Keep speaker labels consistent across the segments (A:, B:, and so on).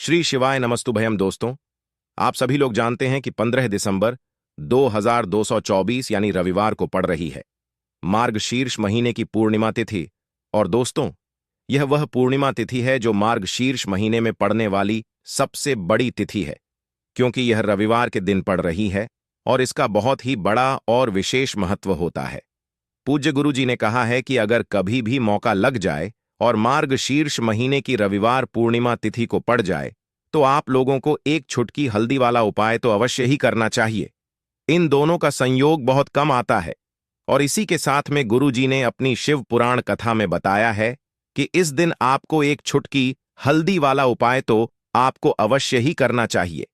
A: श्री शिवाय नमस्तुभयम दोस्तों। आप सभी लोग जानते हैं कि 15 दिसंबर 2224 यानी रविवार को पड़ रही है मार्गशीर्ष महीने की पूर्णिमा तिथि। और दोस्तों, यह वह पूर्णिमा तिथि है जो मार्गशीर्ष महीने में पड़ने वाली सबसे बड़ी तिथि है, क्योंकि यह रविवार के दिन पड़ रही है और इसका बहुत ही बड़ा और विशेष महत्व होता है। पूज्य गुरु जी ने कहा है कि अगर कभी भी मौका लग जाए और मार्गशीर्ष महीने की रविवार पूर्णिमा तिथि को पड़ जाए तो आप लोगों को एक छुटकी हल्दी वाला उपाय तो अवश्य ही करना चाहिए। इन दोनों का संयोग बहुत कम आता है और इसी के साथ में गुरु जी ने अपनी शिव पुराण कथा में बताया है कि इस दिन आपको एक छुटकी हल्दी वाला उपाय तो आपको अवश्य ही करना चाहिए,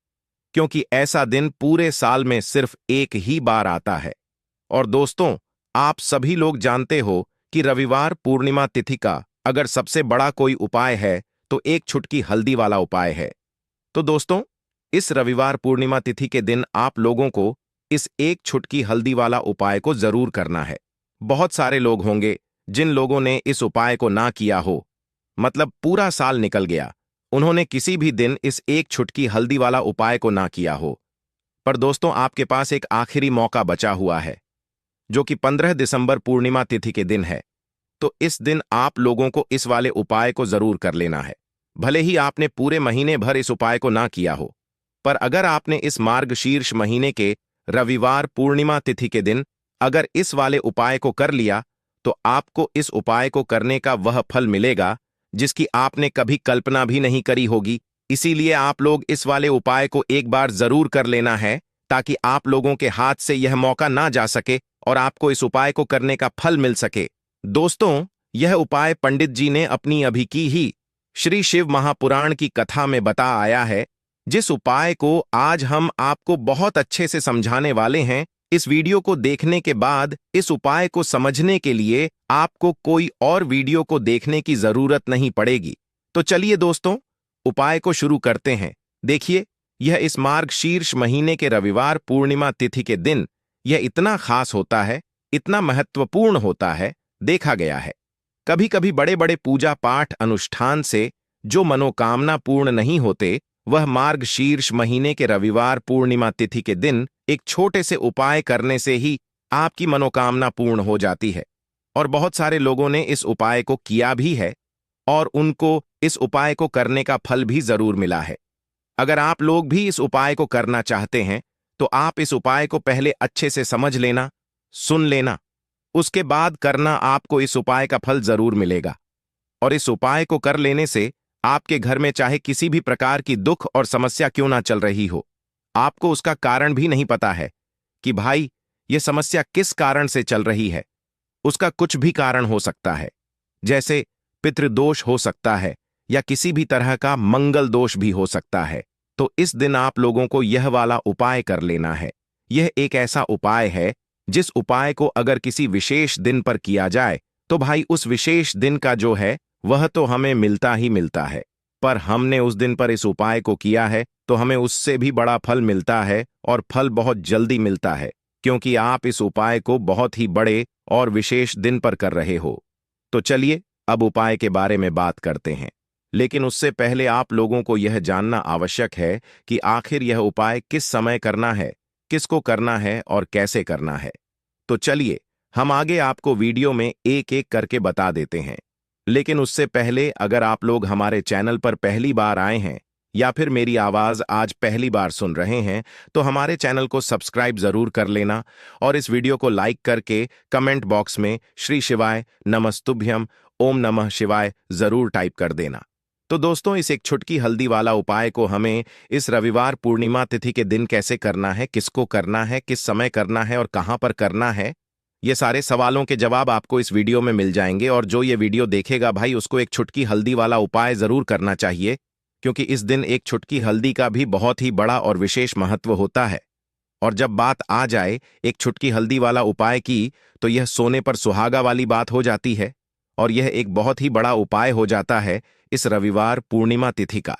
A: क्योंकि ऐसा दिन पूरे साल में सिर्फ एक ही बार आता है। और दोस्तों, आप सभी लोग जानते हो कि रविवार पूर्णिमा तिथि का अगर सबसे बड़ा कोई उपाय है तो एक छुटकी हल्दी वाला उपाय है। तो दोस्तों, इस रविवार पूर्णिमा तिथि के दिन आप लोगों को इस एक छुटकी हल्दी वाला उपाय को जरूर करना है। बहुत सारे लोग होंगे जिन लोगों ने इस उपाय को ना किया हो, मतलब पूरा साल निकल गया, उन्होंने किसी भी दिन इस एक छुटकी हल्दी वाला उपाय को ना किया हो। पर दोस्तों, आपके पास एक आखिरी मौका बचा हुआ है, जो कि 15 दिसंबर पूर्णिमा तिथि के दिन है। तो इस दिन आप लोगों को इस वाले उपाय को जरूर कर लेना है। भले ही आपने पूरे महीने भर इस उपाय को ना किया हो, पर अगर आपने इस मार्गशीर्ष महीने के रविवार पूर्णिमा तिथि के दिन अगर इस वाले उपाय को कर लिया तो आपको इस उपाय को करने का वह फल मिलेगा जिसकी आपने कभी कल्पना भी नहीं करी होगी। इसीलिए आप लोग इस वाले उपाय को एक बार जरूर कर लेना है, ताकि आप लोगों के हाथ से यह मौका ना जा सके और आपको इस उपाय को करने का फल मिल सके। दोस्तों, यह उपाय पंडित जी ने अपनी अभी की ही श्री शिव महापुराण की कथा में बता आया है, जिस उपाय को आज हम आपको बहुत अच्छे से समझाने वाले हैं। इस वीडियो को देखने के बाद इस उपाय को समझने के लिए आपको कोई और वीडियो को देखने की जरूरत नहीं पड़ेगी। तो चलिए दोस्तों, उपाय को शुरू करते हैं। देखिए, यह इस मार्गशीर्ष महीने के रविवार पूर्णिमा तिथि के दिन यह इतना खास होता है, इतना महत्वपूर्ण होता है। देखा गया है कभी कभी बड़े बड़े पूजा पाठ अनुष्ठान से जो मनोकामना पूर्ण नहीं होते, वह मार्गशीर्ष महीने के रविवार पूर्णिमा तिथि के दिन एक छोटे से उपाय करने से ही आपकी मनोकामना पूर्ण हो जाती है। और बहुत सारे लोगों ने इस उपाय को किया भी है और उनको इस उपाय को करने का फल भी जरूर मिला है। अगर आप लोग भी इस उपाय को करना चाहते हैं तो आप इस उपाय को पहले अच्छे से समझ लेना, सुन लेना, उसके बाद करना। आपको इस उपाय का फल जरूर मिलेगा। और इस उपाय को कर लेने से आपके घर में चाहे किसी भी प्रकार की दुख और समस्या क्यों ना चल रही हो, आपको उसका कारण भी नहीं पता है कि भाई यह समस्या किस कारण से चल रही है। उसका कुछ भी कारण हो सकता है, जैसे पितृदोष हो सकता है या किसी भी तरह का मंगल दोष भी हो सकता है। तो इस दिन आप लोगों को यह वाला उपाय कर लेना है। यह एक ऐसा उपाय है जिस उपाय को अगर किसी विशेष दिन पर किया जाए तो भाई उस विशेष दिन का जो है वह तो हमें मिलता ही मिलता है, पर हमने उस दिन पर इस उपाय को किया है तो हमें उससे भी बड़ा फल मिलता है, और फल बहुत जल्दी मिलता है, क्योंकि आप इस उपाय को बहुत ही बड़े और विशेष दिन पर कर रहे हो। तो चलिए अब उपाय के बारे में बात करते हैं, लेकिन उससे पहले आप लोगों को यह जानना आवश्यक है कि आखिर यह उपाय किस समय करना है, किसको करना है और कैसे करना है। तो चलिए हम आगे आपको वीडियो में एक एक करके बता देते हैं। लेकिन उससे पहले अगर आप लोग हमारे चैनल पर पहली बार आए हैं या फिर मेरी आवाज आज पहली बार सुन रहे हैं तो हमारे चैनल को सब्सक्राइब जरूर कर लेना और इस वीडियो को लाइक करके कमेंट बॉक्स में श्री शिवाय नमस्तुभ्यम ओम नमः शिवाय जरूर टाइप कर देना। तो दोस्तों, इस एक छुटकी हल्दी वाला उपाय को हमें इस रविवार पूर्णिमा तिथि के दिन कैसे करना है, किसको करना है, किस समय करना है और कहां पर करना है, ये सारे सवालों के जवाब आपको इस वीडियो में मिल जाएंगे। और जो ये वीडियो देखेगा भाई, उसको एक छुटकी हल्दी वाला उपाय जरूर करना चाहिए, क्योंकि इस दिन एक छुटकी हल्दी का भी बहुत ही बड़ा और विशेष महत्व होता है। और जब बात आ जाए एक छुटकी हल्दी वाला उपाय की, तो यह सोने पर सुहागा वाली बात हो जाती है और यह एक बहुत ही बड़ा उपाय हो जाता है इस रविवार पूर्णिमा तिथि का।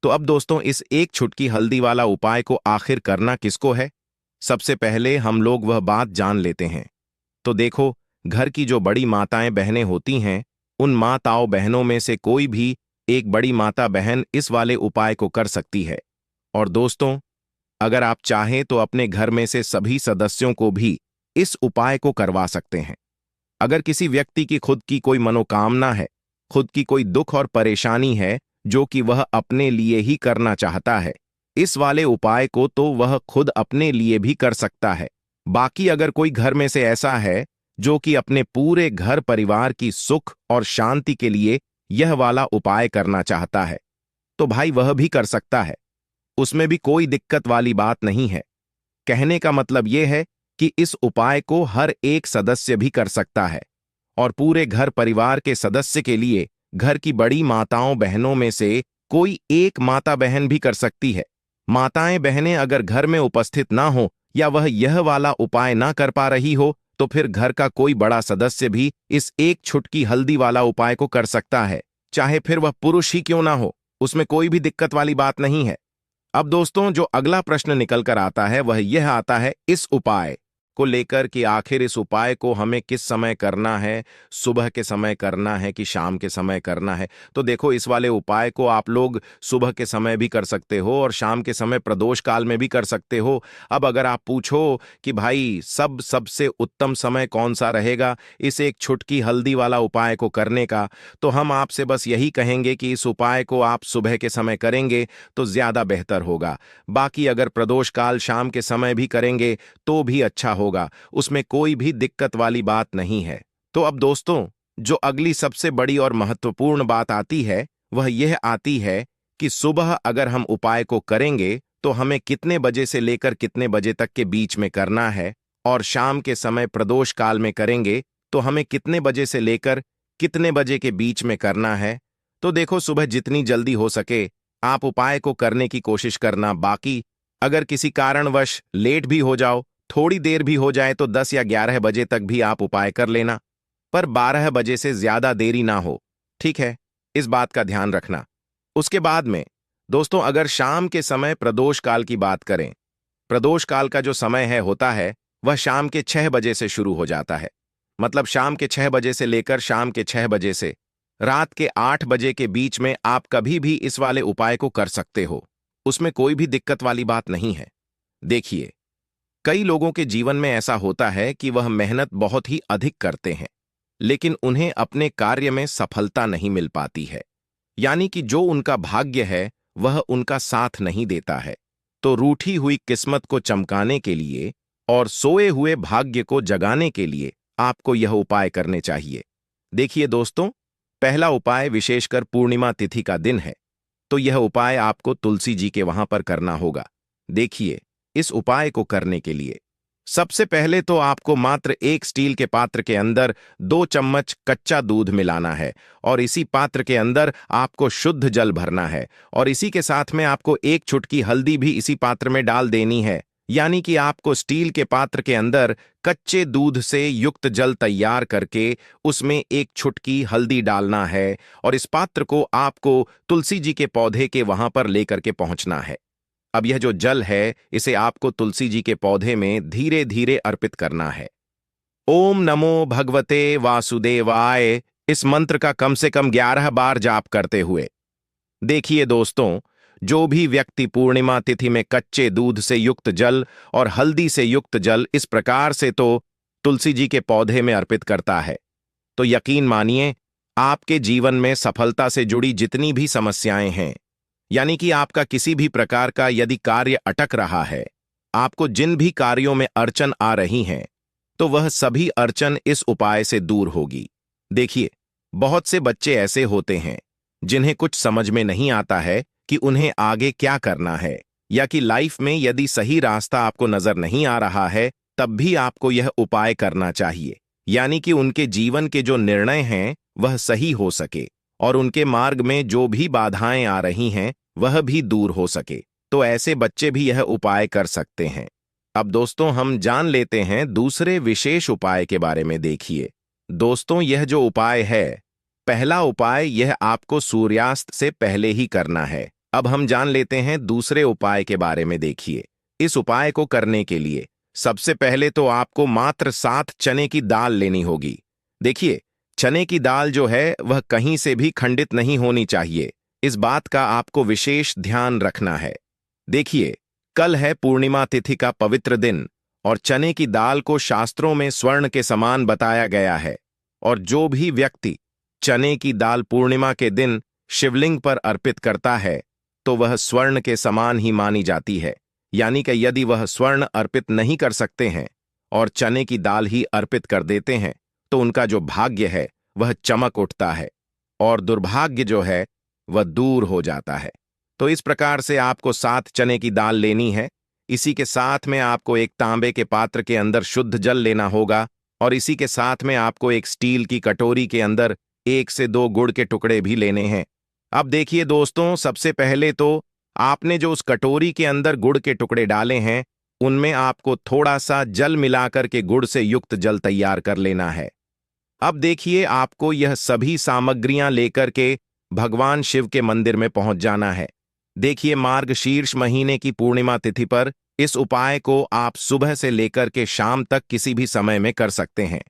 A: तो अब दोस्तों, इस एक छुटकी हल्दी वाला उपाय को आखिर करना किसको है, सबसे पहले हम लोग वह बात जान लेते हैं। तो देखो, घर की जो बड़ी माताएं बहनें होती हैं, उन माताओं बहनों में से कोई भी एक बड़ी माता बहन इस वाले उपाय को कर सकती है। और दोस्तों, अगर आप चाहें तो अपने घर में से सभी सदस्यों को भी इस उपाय को करवा सकते हैं। अगर किसी व्यक्ति की खुद की कोई मनोकामना है, खुद की कोई दुख और परेशानी है जो कि वह अपने लिए ही करना चाहता है, इस वाले उपाय को तो वह खुद अपने लिए भी कर सकता है। बाकी अगर कोई घर में से ऐसा है जो कि अपने पूरे घर परिवार की सुख और शांति के लिए यह वाला उपाय करना चाहता है, तो भाई वह भी कर सकता है। उसमें भी कोई दिक्कत वाली बात नहीं है। कहने का मतलब यह है कि इस उपाय को हर एक सदस्य भी कर सकता है और पूरे घर परिवार के सदस्य के लिए घर की बड़ी माताओं बहनों में से कोई एक माता बहन भी कर सकती है। माताएं बहनें अगर घर में उपस्थित ना हो या वह यह वाला उपाय ना कर पा रही हो, तो फिर घर का कोई बड़ा सदस्य भी इस एक छुटकी हल्दी वाला उपाय को कर सकता है, चाहे फिर वह पुरुष ही क्यों ना हो। उसमें कोई भी दिक्कत वाली बात नहीं है। अब दोस्तों, जो अगला प्रश्न निकल कर आता है वह यह आता है इस उपाय को लेकर कि आखिर इस उपाय को हमें किस समय करना है, सुबह के समय करना है कि शाम के समय करना है। तो देखो, इस वाले उपाय को आप लोग सुबह के समय भी कर सकते हो और शाम के समय प्रदोष काल में भी कर सकते हो। अब अगर आप पूछो कि भाई सबसे उत्तम समय कौन सा रहेगा इस एक छुटकी हल्दी वाला उपाय को करने का, तो हम आपसे बस यही कहेंगे कि इस उपाय को आप सुबह के समय करेंगे तो ज्यादा बेहतर होगा। बाकी अगर प्रदोष काल शाम के समय भी करेंगे तो भी अच्छा होगा, उसमें कोई भी दिक्कत वाली बात नहीं है। तो अब दोस्तों, जो अगली सबसे बड़ी और महत्वपूर्ण बात आती है वह यह आती है कि सुबह अगर हम उपाय को करेंगे तो हमें कितने बजे से लेकर कितने बजे तक के बीच में करना है, और शाम के समय प्रदोष काल में करेंगे तो हमें कितने बजे से लेकर कितने बजे के बीच में करना है। तो देखो, सुबह जितनी जल्दी हो सके आप उपाय को करने की कोशिश करना। बाकी अगर किसी कारणवश लेट भी हो जाओ, थोड़ी देर भी हो जाए, तो 10 या 11 बजे तक भी आप उपाय कर लेना, पर 12 बजे से ज्यादा देरी ना हो। ठीक है, इस बात का ध्यान रखना। उसके बाद में दोस्तों, अगर शाम के समय प्रदोष काल की बात करें, प्रदोष काल का जो समय है होता है वह शाम के 6 बजे से शुरू हो जाता है। मतलब शाम के 6 बजे से लेकर शाम के 6 बजे से रात के 8 बजे के बीच में आप कभी भी इस वाले उपाय को कर सकते हो। उसमें कोई भी दिक्कत वाली बात नहीं है। देखिए, कई लोगों के जीवन में ऐसा होता है कि वह मेहनत बहुत ही अधिक करते हैं, लेकिन उन्हें अपने कार्य में सफलता नहीं मिल पाती है। यानी कि जो उनका भाग्य है वह उनका साथ नहीं देता है। तो रूठी हुई किस्मत को चमकाने के लिए और सोए हुए भाग्य को जगाने के लिए आपको यह उपाय करने चाहिए। देखिए दोस्तों, पहला उपाय विशेषकर पूर्णिमा तिथि का दिन है, तो यह उपाय आपको तुलसी जी के वहां पर करना होगा। देखिए, इस उपाय को करने के लिए सबसे पहले तो आपको मात्र एक स्टील के पात्र के अंदर 2 चम्मच कच्चा दूध मिलाना है और इसी पात्र के अंदर आपको शुद्ध जल भरना है और इसी के साथ में आपको एक चुटकी हल्दी भी इसी पात्र में डाल देनी है। यानी कि आपको स्टील के पात्र के अंदर कच्चे दूध से युक्त जल तैयार करके उसमें एक चुटकी हल्दी डालना है और इस पात्र को आपको तुलसी जी के पौधे के वहां पर लेकर के पहुंचना है। अब यह जो जल है इसे आपको तुलसी जी के पौधे में धीरे धीरे अर्पित करना है। ओम नमो भगवते वासुदेवाय, इस मंत्र का कम से कम 11 बार जाप करते हुए। देखिए दोस्तों, जो भी व्यक्ति पूर्णिमा तिथि में कच्चे दूध से युक्त जल और हल्दी से युक्त जल इस प्रकार से तो तुलसी जी के पौधे में अर्पित करता है, तो यकीन मानिए आपके जीवन में सफलता से जुड़ी जितनी भी समस्याएं हैं, यानी कि आपका किसी भी प्रकार का यदि कार्य अटक रहा है, आपको जिन भी कार्यों में अड़चन आ रही हैं, तो वह सभी अड़चन इस उपाय से दूर होगी। देखिए, बहुत से बच्चे ऐसे होते हैं जिन्हें कुछ समझ में नहीं आता है कि उन्हें आगे क्या करना है, या कि लाइफ में यदि सही रास्ता आपको नजर नहीं आ रहा है तब भी आपको यह उपाय करना चाहिए, यानी कि उनके जीवन के जो निर्णय हैं वह सही हो सके और उनके मार्ग में जो भी बाधाएं आ रही हैं वह भी दूर हो सके। तो ऐसे बच्चे भी यह उपाय कर सकते हैं। अब दोस्तों, हम जान लेते हैं दूसरे विशेष उपाय के बारे में। देखिए दोस्तों, यह जो उपाय है, पहला उपाय यह आपको सूर्यास्त से पहले ही करना है। अब हम जान लेते हैं दूसरे उपाय के बारे में। देखिए, इस उपाय को करने के लिए सबसे पहले तो आपको मात्र 7 चने की दाल लेनी होगी। देखिए, चने की दाल जो है वह कहीं से भी खंडित नहीं होनी चाहिए, इस बात का आपको विशेष ध्यान रखना है। देखिए, कल है पूर्णिमा तिथि का पवित्र दिन और चने की दाल को शास्त्रों में स्वर्ण के समान बताया गया है। और जो भी व्यक्ति चने की दाल पूर्णिमा के दिन शिवलिंग पर अर्पित करता है तो वह स्वर्ण के समान ही मानी जाती है। यानी कि यदि वह स्वर्ण अर्पित नहीं कर सकते हैं और चने की दाल ही अर्पित कर देते हैं तो उनका जो भाग्य है वह चमक उठता है और दुर्भाग्य जो है वह दूर हो जाता है। तो इस प्रकार से आपको 7 चने की दाल लेनी है। इसी के साथ में आपको एक तांबे के पात्र के अंदर शुद्ध जल लेना होगा और इसी के साथ में आपको एक स्टील की कटोरी के अंदर 1 से 2 गुड़ के टुकड़े भी लेने हैं। अब देखिए दोस्तों, सबसे पहले तो आपने जो उस कटोरी के अंदर गुड़ के टुकड़े डाले हैं उनमें आपको थोड़ा सा जल मिलाकर के गुड़ से युक्त जल तैयार कर लेना है। अब देखिए, आपको यह सभी सामग्रियां लेकर के भगवान शिव के मंदिर में पहुंच जाना है। देखिए, मार्गशीर्ष महीने की पूर्णिमा तिथि पर इस उपाय को आप सुबह से लेकर के शाम तक किसी भी समय में कर सकते हैं।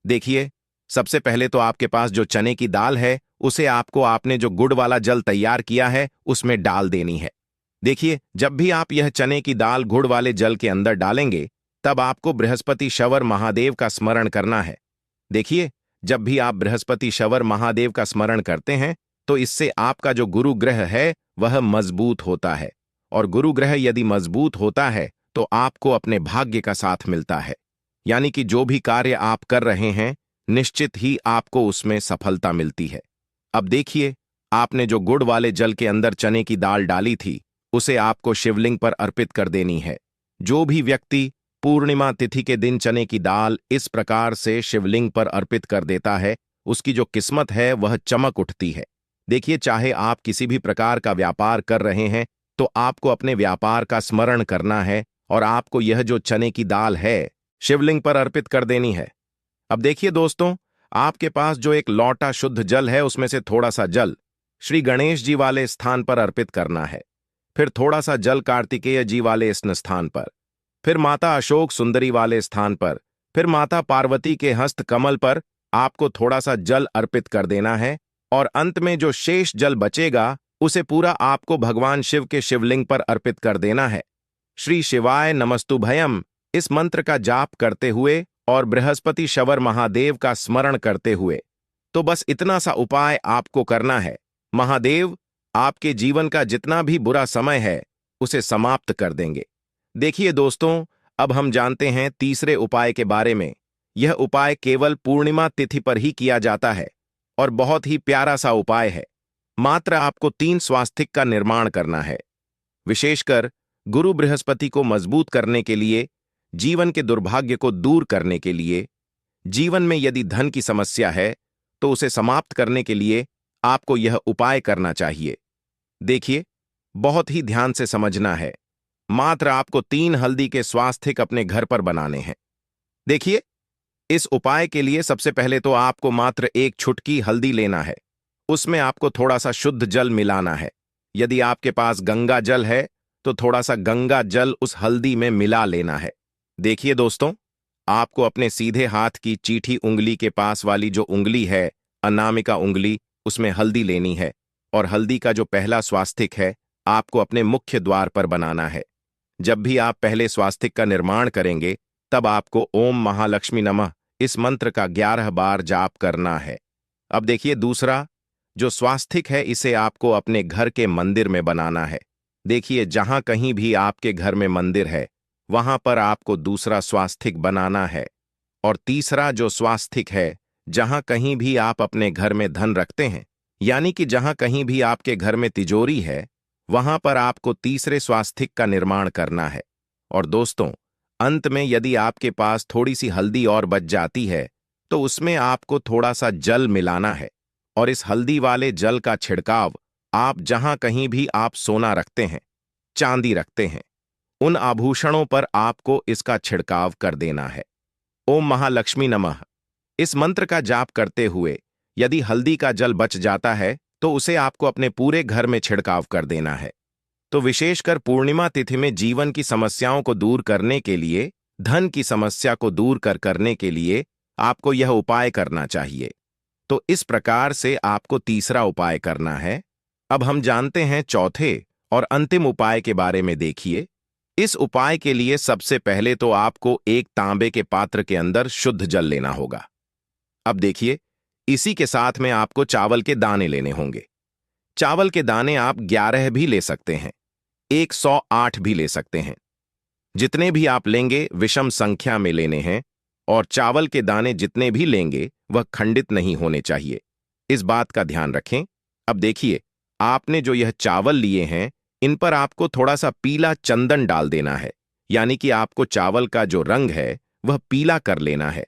A: देखिए, सबसे पहले तो आपके पास जो चने की दाल है उसे आपने जो गुड़ वाला जल तैयार किया है उसमें डाल देनी है। देखिए, जब भी आप यह चने की दाल गुड़ वाले जल के अंदर डालेंगे तब आपको बृहस्पति शवर महादेव का स्मरण करना है। देखिए, जब भी आप बृहस्पति शवर महादेव का स्मरण करते हैं तो इससे आपका जो गुरु ग्रह है वह मजबूत होता है और गुरु ग्रह यदि मजबूत होता है तो आपको अपने भाग्य का साथ मिलता है। यानी कि जो भी कार्य आप कर रहे हैं निश्चित ही आपको उसमें सफलता मिलती है। अब देखिए, आपने जो गुड़ वाले जल के अंदर चने की दाल डाली थी उसे आपको शिवलिंग पर अर्पित कर देनी है। जो भी व्यक्ति पूर्णिमा तिथि के दिन चने की दाल इस प्रकार से शिवलिंग पर अर्पित कर देता है उसकी जो किस्मत है वह चमक उठती है। देखिए, चाहे आप किसी भी प्रकार का व्यापार कर रहे हैं तो आपको अपने व्यापार का स्मरण करना है और आपको यह जो चने की दाल है शिवलिंग पर अर्पित कर देनी है। अब देखिए दोस्तों, आपके पास जो एक लौटा शुद्ध जल है उसमें से थोड़ा सा जल श्री गणेश जी वाले स्थान पर अर्पित करना है, फिर थोड़ा सा जल कार्तिकेय जी वाले स्थान पर, फिर माता अशोक सुंदरी वाले स्थान पर, फिर माता पार्वती के हस्त कमल पर आपको थोड़ा सा जल अर्पित कर देना है और अंत में जो शेष जल बचेगा उसे पूरा आपको भगवान शिव के शिवलिंग पर अर्पित कर देना है। श्री शिवाय नमस्तुभयम इस मंत्र का जाप करते हुए और बृहस्पति शवर महादेव का स्मरण करते हुए। तो बस इतना सा उपाय आपको करना है। महादेव आपके जीवन का जितना भी बुरा समय है उसे समाप्त कर देंगे। देखिए दोस्तों, अब हम जानते हैं तीसरे उपाय के बारे में। यह उपाय केवल पूर्णिमा तिथि पर ही किया जाता है और बहुत ही प्यारा सा उपाय है। मात्र आपको 3 स्वास्तिक का निर्माण करना है। विशेषकर गुरु बृहस्पति को मजबूत करने के लिए, जीवन के दुर्भाग्य को दूर करने के लिए, जीवन में यदि धन की समस्या है तो उसे समाप्त करने के लिए आपको यह उपाय करना चाहिए। देखिए, बहुत ही ध्यान से समझना है। मात्र आपको 3 हल्दी के स्वास्तिक अपने घर पर बनाने हैं। देखिए, इस उपाय के लिए सबसे पहले तो आपको मात्र 1 छुटकी हल्दी लेना है। उसमें आपको थोड़ा सा शुद्ध जल मिलाना है। यदि आपके पास गंगा जल है तो थोड़ा सा गंगा जल उस हल्दी में मिला लेना है। देखिए दोस्तों, आपको अपने सीधे हाथ की चीठी उंगली के पास वाली जो उंगली है, अनामिका उंगली, उसमें हल्दी लेनी है और हल्दी का जो पहला स्वास्तिक है आपको अपने मुख्य द्वार पर बनाना है। जब भी आप पहले स्वास्तिक का निर्माण करेंगे तब आपको ओम महालक्ष्मी नमः इस मंत्र का 11 बार जाप करना है। अब देखिए, दूसरा जो स्वास्तिक है इसे आपको अपने घर के मंदिर में बनाना है। देखिए, जहां कहीं भी आपके घर में मंदिर है वहां पर आपको दूसरा स्वास्तिक बनाना है। और तीसरा जो स्वास्तिक है, जहां कहीं भी आप अपने घर में धन रखते हैं, यानी कि जहां कहीं भी आपके घर में तिजोरी है, वहां पर आपको तीसरे स्वास्तिक का निर्माण करना है। और दोस्तों, अंत में यदि आपके पास थोड़ी सी हल्दी और बच जाती है तो उसमें आपको थोड़ा सा जल मिलाना है और इस हल्दी वाले जल का छिड़काव आप जहां कहीं भी आप सोना रखते हैं, चांदी रखते हैं, उन आभूषणों पर आपको इसका छिड़काव कर देना है। ओम महालक्ष्मी नमः इस मंत्र का जाप करते हुए यदि हल्दी का जल बच जाता है तो उसे आपको अपने पूरे घर में छिड़काव कर देना है। तो विशेषकर पूर्णिमा तिथि में जीवन की समस्याओं को दूर करने के लिए, धन की समस्या को दूर करने के लिए आपको यह उपाय करना चाहिए। तो इस प्रकार से आपको तीसरा उपाय करना है। अब हम जानते हैं चौथे और अंतिम उपाय के बारे में। देखिए, इस उपाय के लिए सबसे पहले तो आपको एक तांबे के पात्र के अंदर शुद्ध जल लेना होगा। अब देखिए, इसी के साथ में आपको चावल के दाने लेने होंगे। चावल के दाने आप 11 भी ले सकते हैं, 108 भी ले सकते हैं। जितने भी आप लेंगे विषम संख्या में लेने हैं, और चावल के दाने जितने भी लेंगे वह खंडित नहीं होने चाहिए। इस बात का ध्यान रखें। अब देखिए, आपने जो यह चावल लिए हैं, इन पर आपको थोड़ा सा पीला चंदन डाल देना है, यानी कि आपको चावल का जो रंग है वह पीला कर लेना है।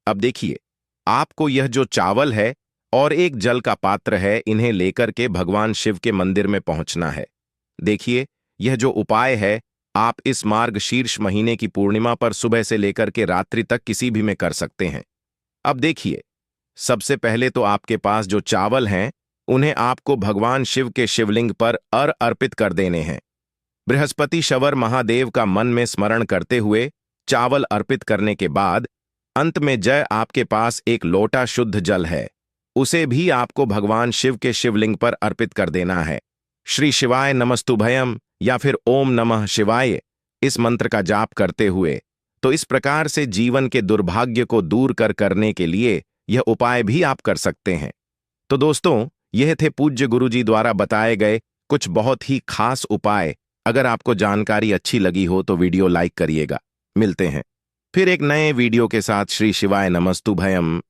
A: अब देखिए, आपको यह जो चावल है और एक जल का पात्र है, इन्हें लेकर के भगवान शिव के मंदिर में पहुंचना है। देखिए, यह जो उपाय है आप इस मार्गशीर्ष महीने की पूर्णिमा पर सुबह से लेकर के रात्रि तक किसी भी में कर सकते हैं। अब देखिए, सबसे पहले तो आपके पास जो चावल हैं उन्हें आपको भगवान शिव के शिवलिंग पर अर्पित कर देने हैं। बृहस्पति शवर महादेव का मन में स्मरण करते हुए चावल अर्पित करने के बाद अंत में जय आपके पास एक लोटा शुद्ध जल है, उसे भी आपको भगवान शिव के शिवलिंग पर अर्पित कर देना है। श्री शिवाय नमस्तुभयम या फिर ओम नमः शिवाय इस मंत्र का जाप करते हुए, तो इस प्रकार से जीवन के दुर्भाग्य को दूर करने के लिए यह उपाय भी आप कर सकते हैं। तो दोस्तों, यह थे पूज्य गुरुजी द्वारा बताए गए कुछ बहुत ही खास उपाय। अगर आपको जानकारी अच्छी लगी हो तो वीडियो लाइक करिएगा। मिलते हैं फिर एक नए वीडियो के साथ। श्री शिवाय नमस्तुभयम।